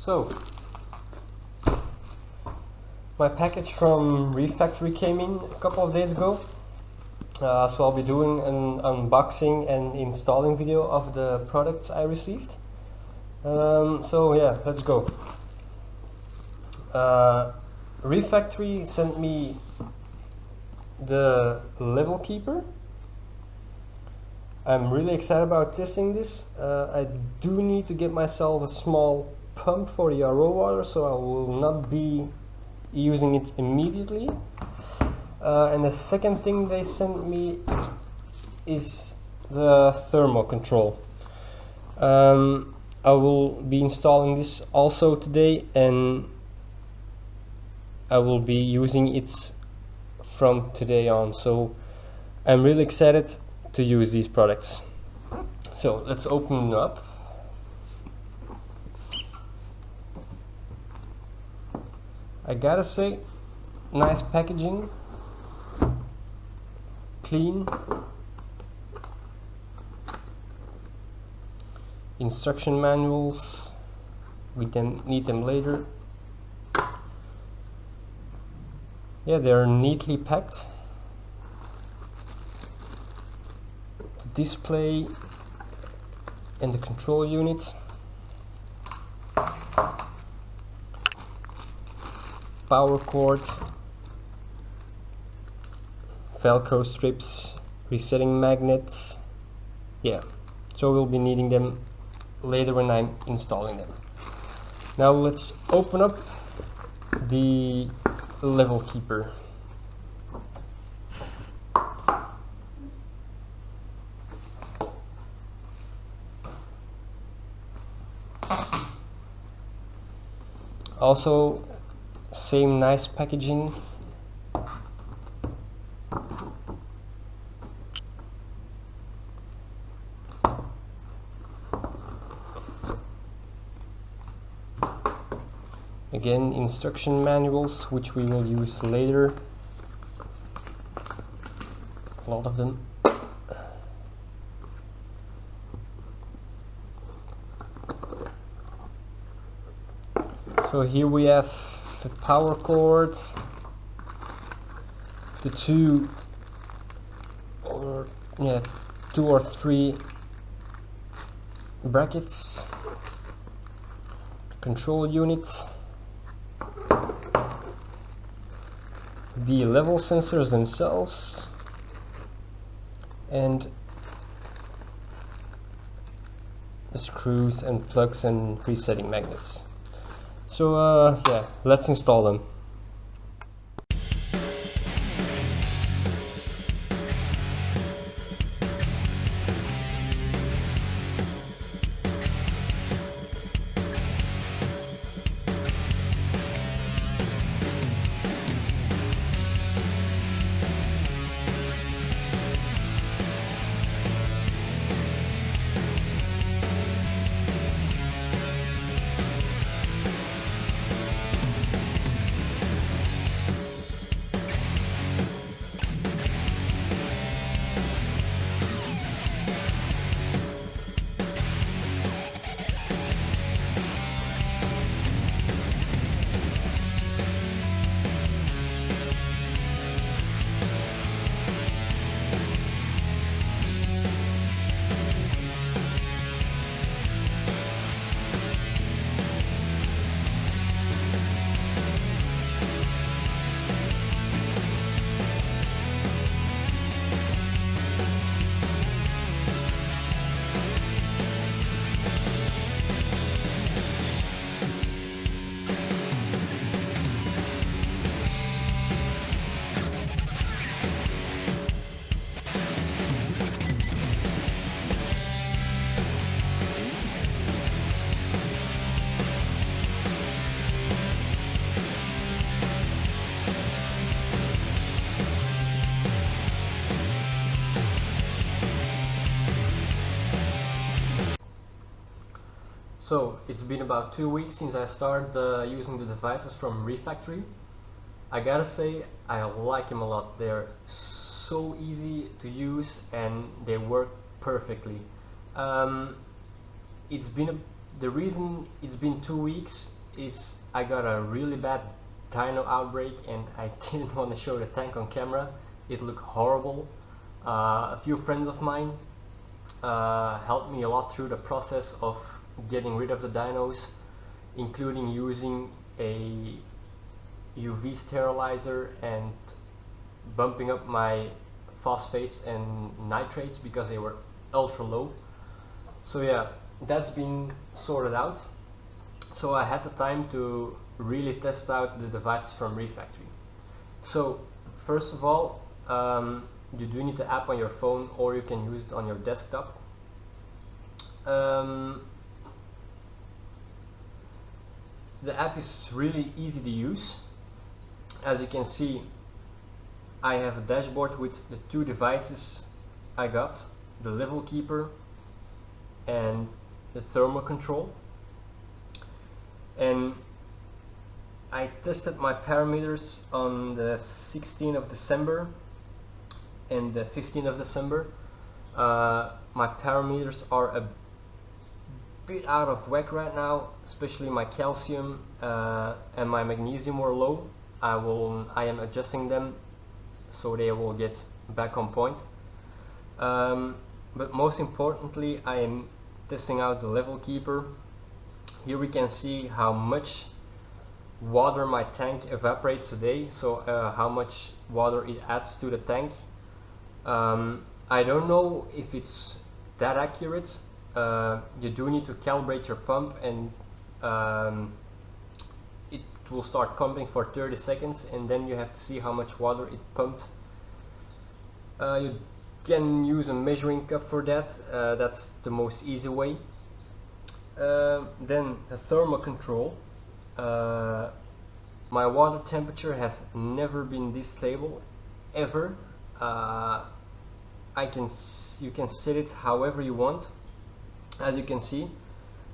So, my package from Reef Factory came in a couple of days ago. So I'll be doing an unboxing and installing video of the products I received. So yeah, let's go. Reef Factory sent me the level keeper. I'm really excited about testing this. I do need to get myself a small pump for the RO water, so I will not be using it immediately. And the second thing they sent me is the Thermo control. I will be installing this also today, and I will be using it from today on. So I'm really excited to use these products. So let's open it up. I gotta say, nice packaging, clean, instruction manuals, we can need them later. Yeah, they're neatly packed. The display and the control unit. Power cords, Velcro strips, resetting magnets. Yeah, so we'll be needing them later when I'm installing them. Now let's open up the level keeper. Also, same nice packaging. Again, instruction manuals, which we will use later. A lot of them. So here we have the power cord, the two or three brackets, control unit, the level sensors themselves, and the screws and plugs and resetting magnets. So yeah, let's install them. So it's been about 2 weeks since I started using the devices from Reef Factory. I gotta say, I like them a lot. They're so easy to use and they work perfectly. It's been The reason it's been 2 weeks is I got a really bad dino outbreak and I didn't want to show the tank on camera. It looked horrible. A few friends of mine helped me a lot through the process of getting rid of the dinos, including using a UV sterilizer and bumping up my phosphates and nitrates because they were ultra low. So yeah, that's been sorted out. So I had the time to really test out the devices from Reef Factory. So first of all, you do need the app on your phone, or you can use it on your desktop. The app is really easy to use. As you can see, I have a dashboard with the two devices I got, the level keeper and the thermal control. And I tested my parameters on the 16th of December and the 15th of December. My parameters are a bit out of whack right now, especially my calcium and my magnesium were low. I am adjusting them so they will get back on point. But most importantly, I am testing out the level keeper. Here we can see how much water my tank evaporates a day, so how much water it adds to the tank. I don't know if it's that accurate. You do need to calibrate your pump, and it will start pumping for 30 seconds and then you have to see how much water it pumped. You can use a measuring cup for that. That's the most easy way. Then the thermal control. My water temperature has never been this stable ever. You can set it however you want. As you can see,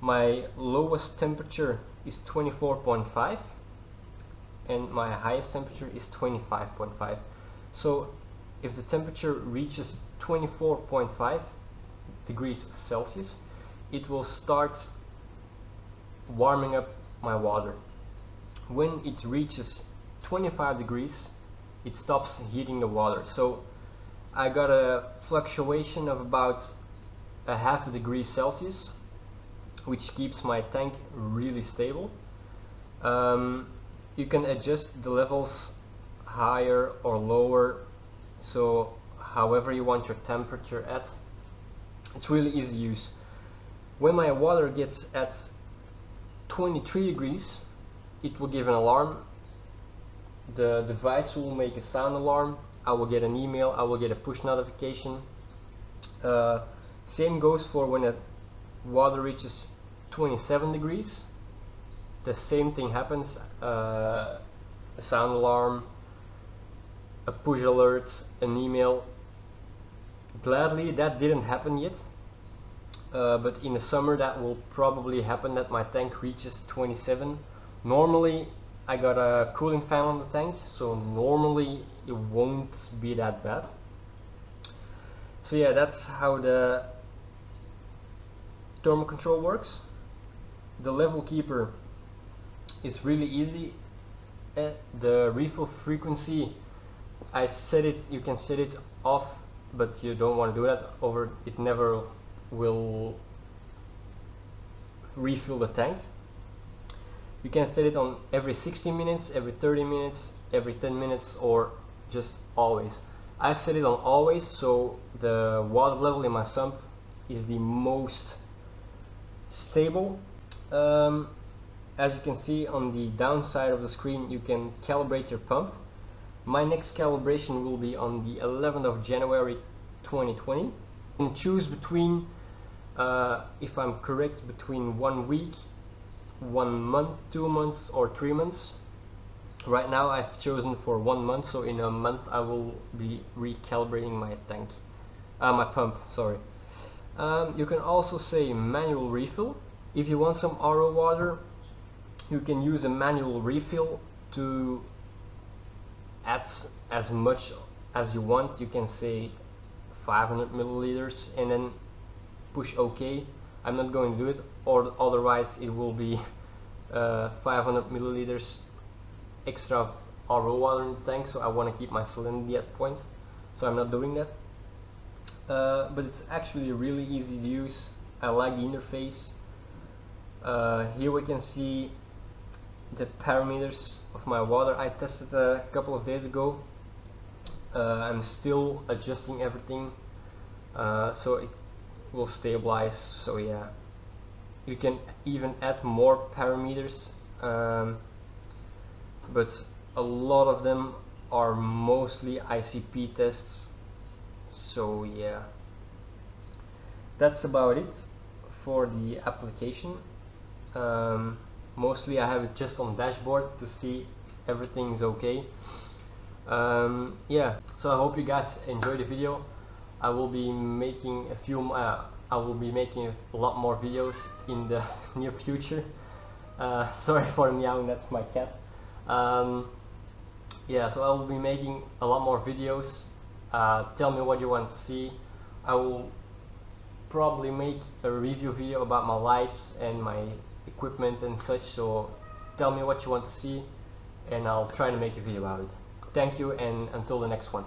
my lowest temperature is 24.5 and my highest temperature is 25.5. So if the temperature reaches 24.5 degrees Celsius, it will start warming up my water. When it reaches 25 degrees, it stops heating the water. So I got a fluctuation of about a half a degree Celsius, which keeps my tank really stable. You can adjust the levels higher or lower, so however you want your temperature at. It's really easy to use. When my water gets at 23 degrees, it will give an alarm. The device will make a sound alarm. I will get an email, I will get a push notification. Same goes for when the water reaches 27 degrees. The same thing happens. A sound alarm, a push alert, an email. Gladly that didn't happen yet, but in the summer that will probably happen, that my tank reaches 27. Normally I got a cooling fan on the tank, so normally it won't be that bad. So yeah, that's how the thermal control works. The level keeper is really easy. The refill frequency, I set it, you can set it off, but you don't want to do that. It never will refill the tank. You can set it on every 60 minutes, every 30 minutes, every 10 minutes, or just always. I've set it on always, so the water level in my sump is the most stable. As you can see on the downside of the screen, you can calibrate your pump. My next calibration will be on the 11th of January 2020. You can choose between, if I'm correct, between 1 week, 1 month, 2 months, or 3 months. Right now I've chosen for 1 month, so in a month I will be recalibrating my tank, my pump, sorry. You can also say manual refill. If you want some RO water, you can use a manual refill to add as much as you want. You can say 500 milliliters and then push OK. I'm not going to do it, or otherwise it will be 500 milliliters extra RO water in the tank, so I want to keep my salinity at point, so I'm not doing that. But it's actually really easy to use. I like the interface. Here we can see the parameters of my water. I tested a couple of days ago. I'm still adjusting everything, so it will stabilize. So yeah, you can even add more parameters, but a lot of them are mostly ICP tests. So yeah, that's about it for the application. Mostly I have it just on dashboard to see if everything is okay. Yeah, so I hope you guys enjoyed the video. I will be making a lot more videos in the near future. Sorry for meowing, that's my cat. Yeah, so I will be making a lot more videos. Tell me what you want to see. I will probably make a review video about my lights and my equipment and such, so tell me what you want to see and I'll try to make a video about it. Thank you, and until the next one.